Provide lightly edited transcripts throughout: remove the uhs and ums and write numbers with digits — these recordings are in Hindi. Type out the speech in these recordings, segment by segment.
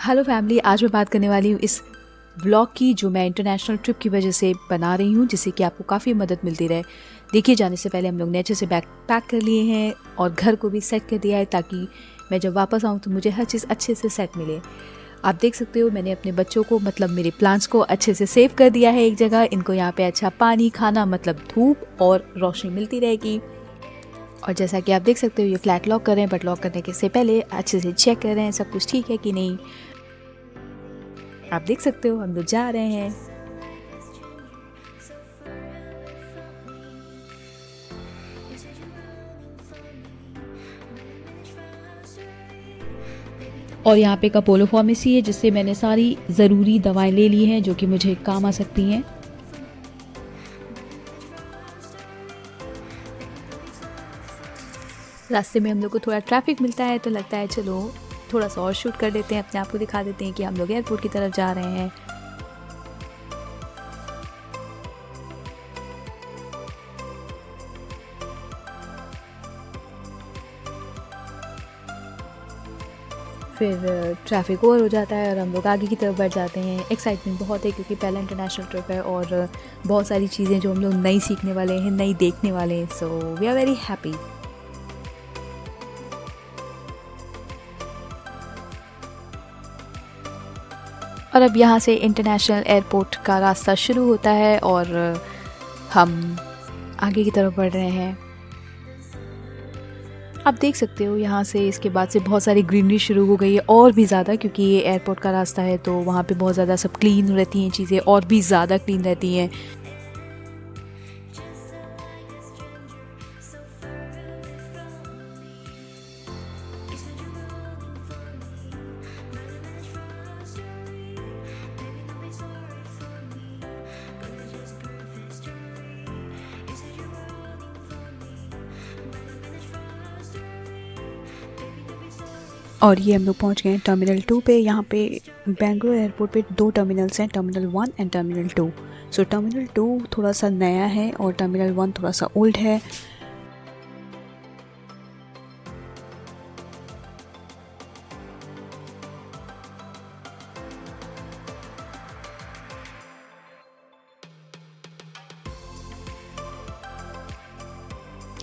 हेलो फैमिली, आज मैं बात करने वाली हूँ इस व्लॉग की जो मैं इंटरनेशनल ट्रिप की वजह से बना रही हूँ, जिससे कि आपको काफ़ी मदद मिलती रहे। देखिए, जाने से पहले हम लोग ने अच्छे से बैग पैक कर लिए हैं और घर को भी सेट कर दिया है ताकि मैं जब वापस आऊँ तो मुझे हर चीज़ अच्छे से सेट मिले। आप देख सकते हो, मैंने अपने बच्चों को मतलब मेरे प्लांट्स को अच्छे से सेव कर दिया है एक जगह। इनको यहाँ पे अच्छा पानी, खाना मतलब धूप और रोशनी मिलती रहेगी। और जैसा कि आप देख सकते हो, ये फ्लैट लॉक कर रहे हैं, बट लॉक करने के से पहले अच्छे से चेक कर रहे हैं सब कुछ ठीक है कि नहीं। आप देख सकते हो हम लोग जा रहे हैं। और यहाँ पे एक अपोलो फार्मेसी है जिससे मैंने सारी ज़रूरी दवाएं ले ली हैं जो कि मुझे काम आ सकती हैं। रास्ते में हम लोग को थोड़ा ट्रैफिक मिलता है तो लगता है चलो थोड़ा सा और शूट कर देते हैं, अपने आप को दिखा देते हैं कि हम लोग एयरपोर्ट की तरफ जा रहे हैं। फिर ट्रैफिक ओवर हो जाता है और हम लोग आगे की तरफ बढ़ जाते हैं। एक्साइटमेंट बहुत है क्योंकि पहला इंटरनेशनल ट्रिप है और बहुत सारी चीज़ें जो हम लोग नई सीखने वाले हैं, नई देखने वाले हैं। So we are very happy. और अब यहाँ से इंटरनेशनल एयरपोर्ट का रास्ता शुरू होता है और हम आगे की तरफ बढ़ रहे हैं। आप देख सकते हो यहाँ से इसके बाद से बहुत सारी ग्रीनरी शुरू हो गई है और भी ज़्यादा, क्योंकि ये एयरपोर्ट का रास्ता है तो वहाँ पे बहुत ज़्यादा सब क्लीन रहती हैं, चीज़ें और भी ज़्यादा क्लीन रहती हैं। और ये हम लोग पहुँच गए हैं टर्मिनल 2 पे। यहाँ पे बेंगलुरु एयरपोर्ट पे 2 टर्मिनल्स हैं, terminal 1 and terminal 2। So terminal 2 थोड़ा सा नया है और टर्मिनल 1 थोड़ा सा ओल्ड है।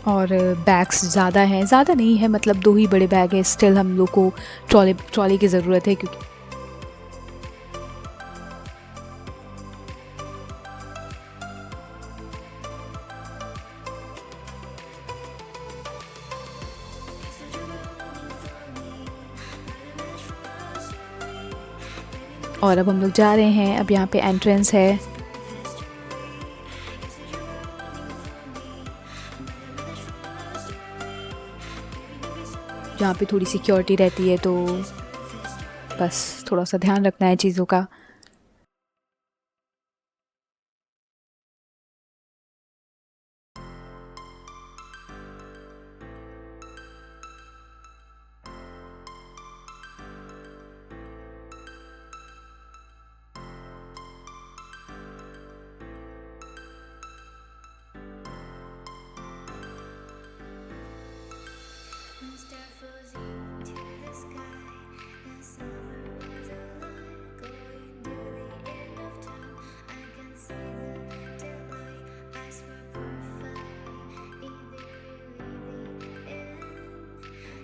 और बैग्स ज़्यादा हैं, ज़्यादा नहीं है मतलब 2 ही बड़े बैग हैं। स्टिल हम लोग को ट्रॉली की ज़रूरत है क्योंकि और अब हम लोग जा रहे हैं। अब यहाँ पे एंट्रेंस है जहाँ पे थोड़ी सिक्योरिटी रहती है, तो बस थोड़ा सा ध्यान रखना है चीज़ों का।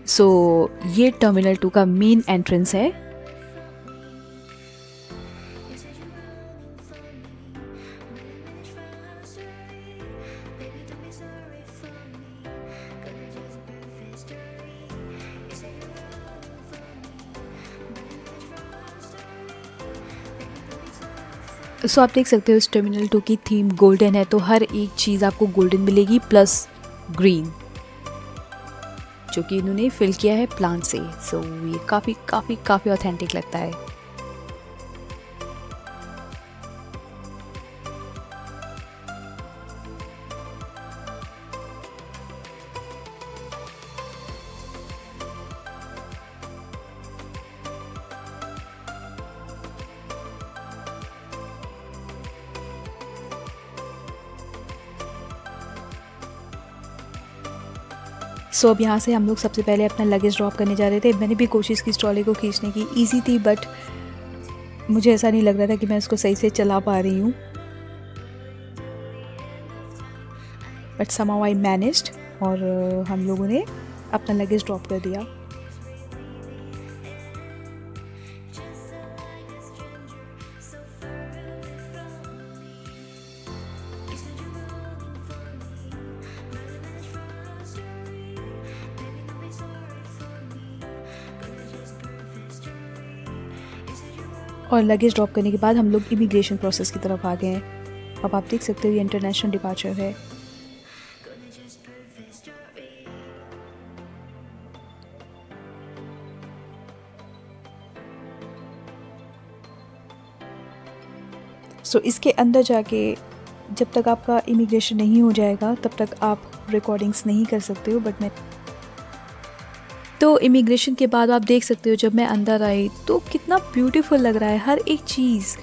सो ये टर्मिनल 2 का मेन एंट्रेंस है। सो आप देख सकते हो इस टर्मिनल 2 की थीम गोल्डन है, तो हर एक चीज़ आपको गोल्डन मिलेगी प्लस ग्रीन, जो कि इन्होंने फिल किया है प्लांट से। सो ये काफ़ी काफ़ी काफ़ी ऑथेंटिक लगता है। सो अब यहाँ से हम लोग सबसे पहले अपना लगेज ड्रॉप करने जा रहे थे। मैंने भी कोशिश की इस ट्रॉली को खींचने की, ईजी थी बट मुझे ऐसा नहीं लग रहा था कि मैं इसको सही से चला पा रही हूँ, बट somehow I managed और हम लोगों ने अपना लगेज ड्रॉप कर दिया। और लगेज ड्रॉप करने के बाद हम लोग इमिग्रेशन प्रोसेस की तरफ आ गए हैं। अब आप देख सकते हो ये इंटरनेशनल डिपार्चर है। सो इसके अंदर जाके जब तक आपका इमिग्रेशन नहीं हो जाएगा तब तक आप रिकॉर्डिंग्स नहीं कर सकते हो, बट मैं तो इमिग्रेशन के बाद आप देख सकते हो जब मैं अंदर आई तो कितना ब्यूटीफुल लग रहा है हर एक चीज़।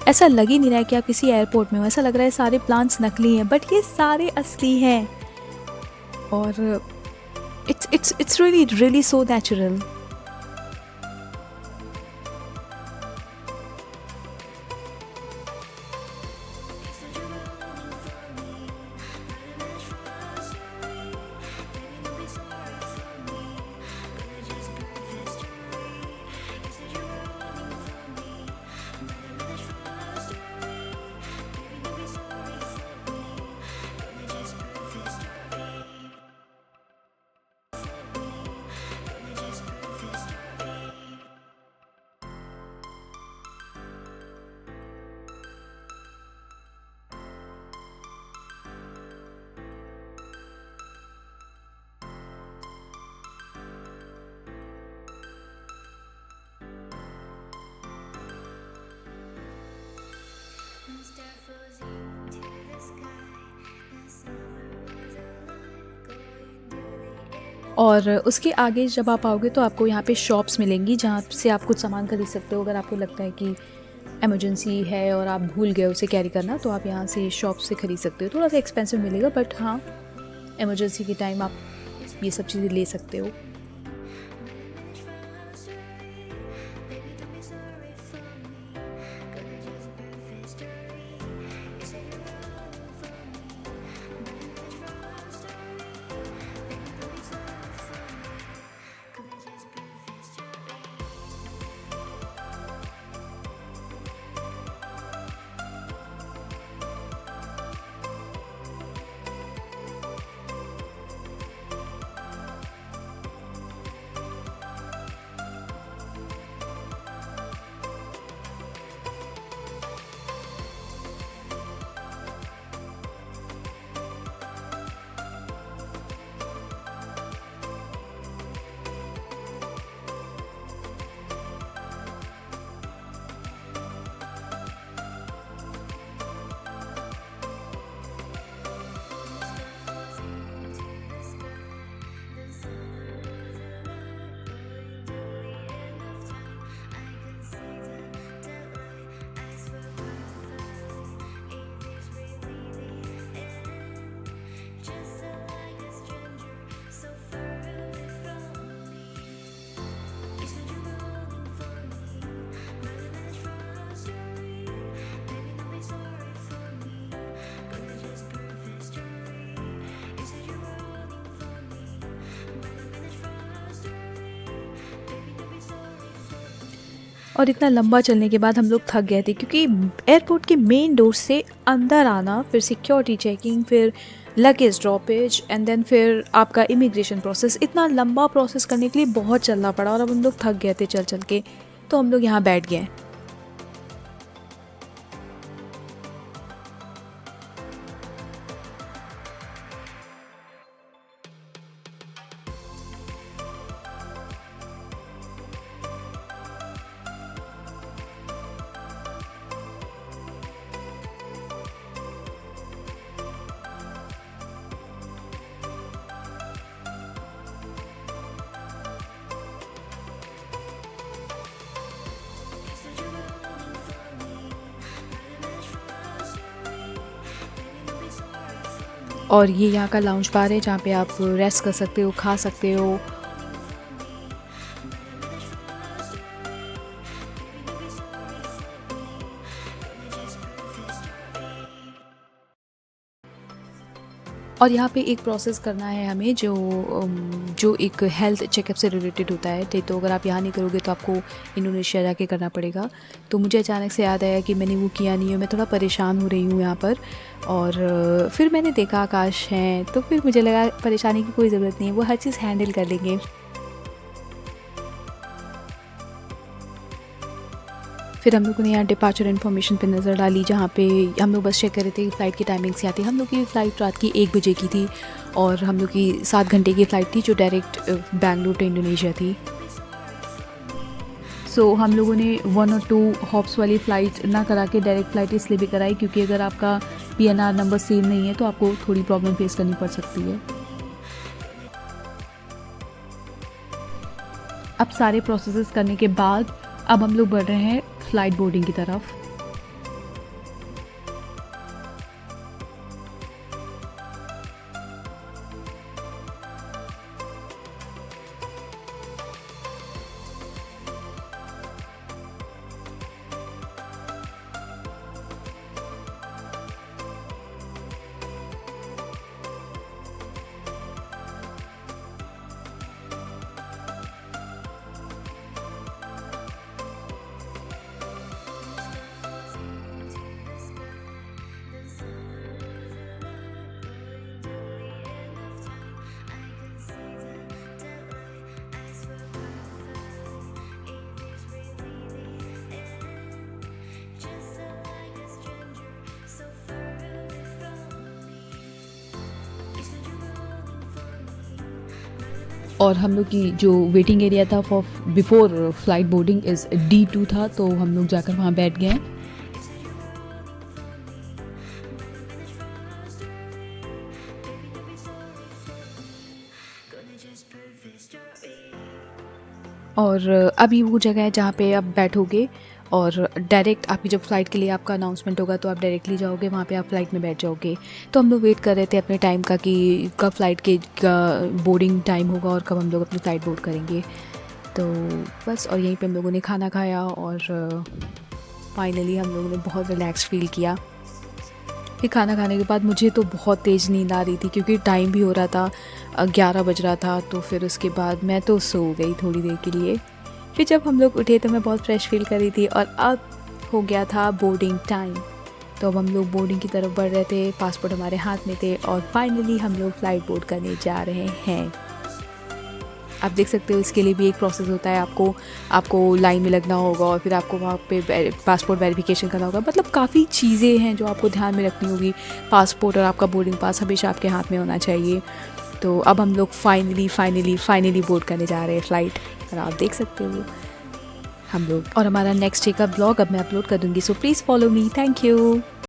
ऐसा लग ही नहीं रहा है कि आप किसी एयरपोर्ट में हो, ऐसा लग रहा है सारे प्लांट्स नकली हैं बट ये सारे असली हैं और इट्स रियली सो नेचुरल। और उसके आगे जब आप आओगे तो आपको यहाँ पे शॉप्स मिलेंगी जहाँ से आप कुछ सामान खरीद सकते हो। अगर आपको लगता है कि इमरजेंसी है और आप भूल गए उसे कैरी करना तो आप यहाँ से शॉप से ख़रीद सकते हो। थोड़ा सा एक्सपेंसिव मिलेगा बट हाँ, इमरजेंसी के टाइम आप ये सब चीज़ें ले सकते हो। और इतना लंबा चलने के बाद हम लोग थक गए थे क्योंकि एयरपोर्ट के मेन डोर से अंदर आना, फिर सिक्योरिटी चेकिंग, फिर लगेज ड्रॉपेज एंड देन फिर आपका इमिग्रेशन प्रोसेस, इतना लंबा प्रोसेस करने के लिए बहुत चलना पड़ा और अब हम लोग थक गए थे चल चल के, तो हम लोग यहाँ बैठ गए। और ये यहाँ का लाउंज बार है जहाँ पे आप रेस्ट कर सकते हो, खा सकते हो। और यहाँ पे एक प्रोसेस करना है हमें जो एक हेल्थ चेकअप से रिलेटेड होता है। तो अगर आप यहाँ नहीं करोगे तो आपको इंडोनेशिया जाके करना पड़ेगा। तो मुझे अचानक से याद आया कि मैंने वो किया नहीं है, मैं थोड़ा परेशान हो रही हूँ यहाँ पर। और फिर मैंने देखा आकाश हैं, तो फिर मुझे लगा परेशानी की कोई ज़रूरत नहीं है, वो हर चीज़ हैंडल कर लेंगे। फिर हम लोगों ने यहाँ डिपार्चर इन्फॉर्मेशन पे नज़र डाली, जहाँ पे हम लोग बस चेक कर रहे थे फ़्लाइट की टाइमिंग्स क्या थी। हम लोग की फ़्लाइट रात की 1 बजे की थी और हम लोग की 7 घंटे की फ़्लाइट थी जो डायरेक्ट बेंगलुरु टू इंडोनेशिया थी। सो हम लोगों ने 1 और 2 हॉप्स वाली फ़्लाइट ना करा के डायरेक्ट फ़्लाइट इसलिए भी कराई क्योंकि अगर आपका PNR नंबर सेम नहीं है तो आपको थोड़ी प्रॉब्लम फेस करनी पड़ सकती है। अब सारे प्रोसेसेस करने के बाद अब हम लोग बढ़ रहे हैं फ़्लाइट बोर्डिंग की तरफ। और हम लोग की जो वेटिंग एरिया था for before flight boarding is D2 था, तो हम लोग जाकर वहाँ बैठ गए। और अभी वो जगह है जहाँ पे आप बैठोगे और डायरेक्ट आपकी जब फ़्लाइट के लिए आपका अनाउंसमेंट होगा तो आप डायरेक्टली जाओगे वहाँ पे, आप फ़्लाइट में बैठ जाओगे। तो हम लोग वेट कर रहे थे अपने टाइम का कि कब फ़्लाइट के का बोर्डिंग टाइम होगा और कब हम लोग अपनी फ़्लाइट बोर्ड करेंगे। तो बस, और यहीं पे हम लोगों ने खाना खाया और फाइनली हम लोगों ने बहुत रिलैक्स फ़ील किया। फिर खाना खाने के बाद मुझे तो बहुत तेज़ नींद आ रही थी क्योंकि टाइम भी हो रहा था, 11 बज रहा था। तो फिर उसके बाद मैं तो सो गई थोड़ी देर के लिए। फिर जब हम लोग उठे तो मैं बहुत फ्रेश फील कर रही थी और अब हो गया था बोर्डिंग टाइम। तो अब हम लोग बोर्डिंग की तरफ बढ़ रहे थे, पासपोर्ट हमारे हाथ में थे और फाइनली हम लोग फ़्लाइट बोर्ड करने जा रहे हैं। आप देख सकते हो इसके लिए भी एक प्रोसेस होता है, आपको लाइन में लगना होगा और फिर आपको वहाँ पे पासपोर्ट वेरिफिकेशन करना होगा। मतलब काफ़ी चीज़ें हैं जो आपको ध्यान में रखनी होगी। पासपोर्ट और आपका बोर्डिंग पास हमेशा आपके हाथ में होना चाहिए। तो अब हम लोग फाइनली बोर्ड करने जा रहे हैं फ़्लाइट, और आप देख सकते हो हम लोग। और हमारा नेक्स्ट डे का ब्लॉग अब मैं अपलोड कर दूँगी, so please follow me. Thank you.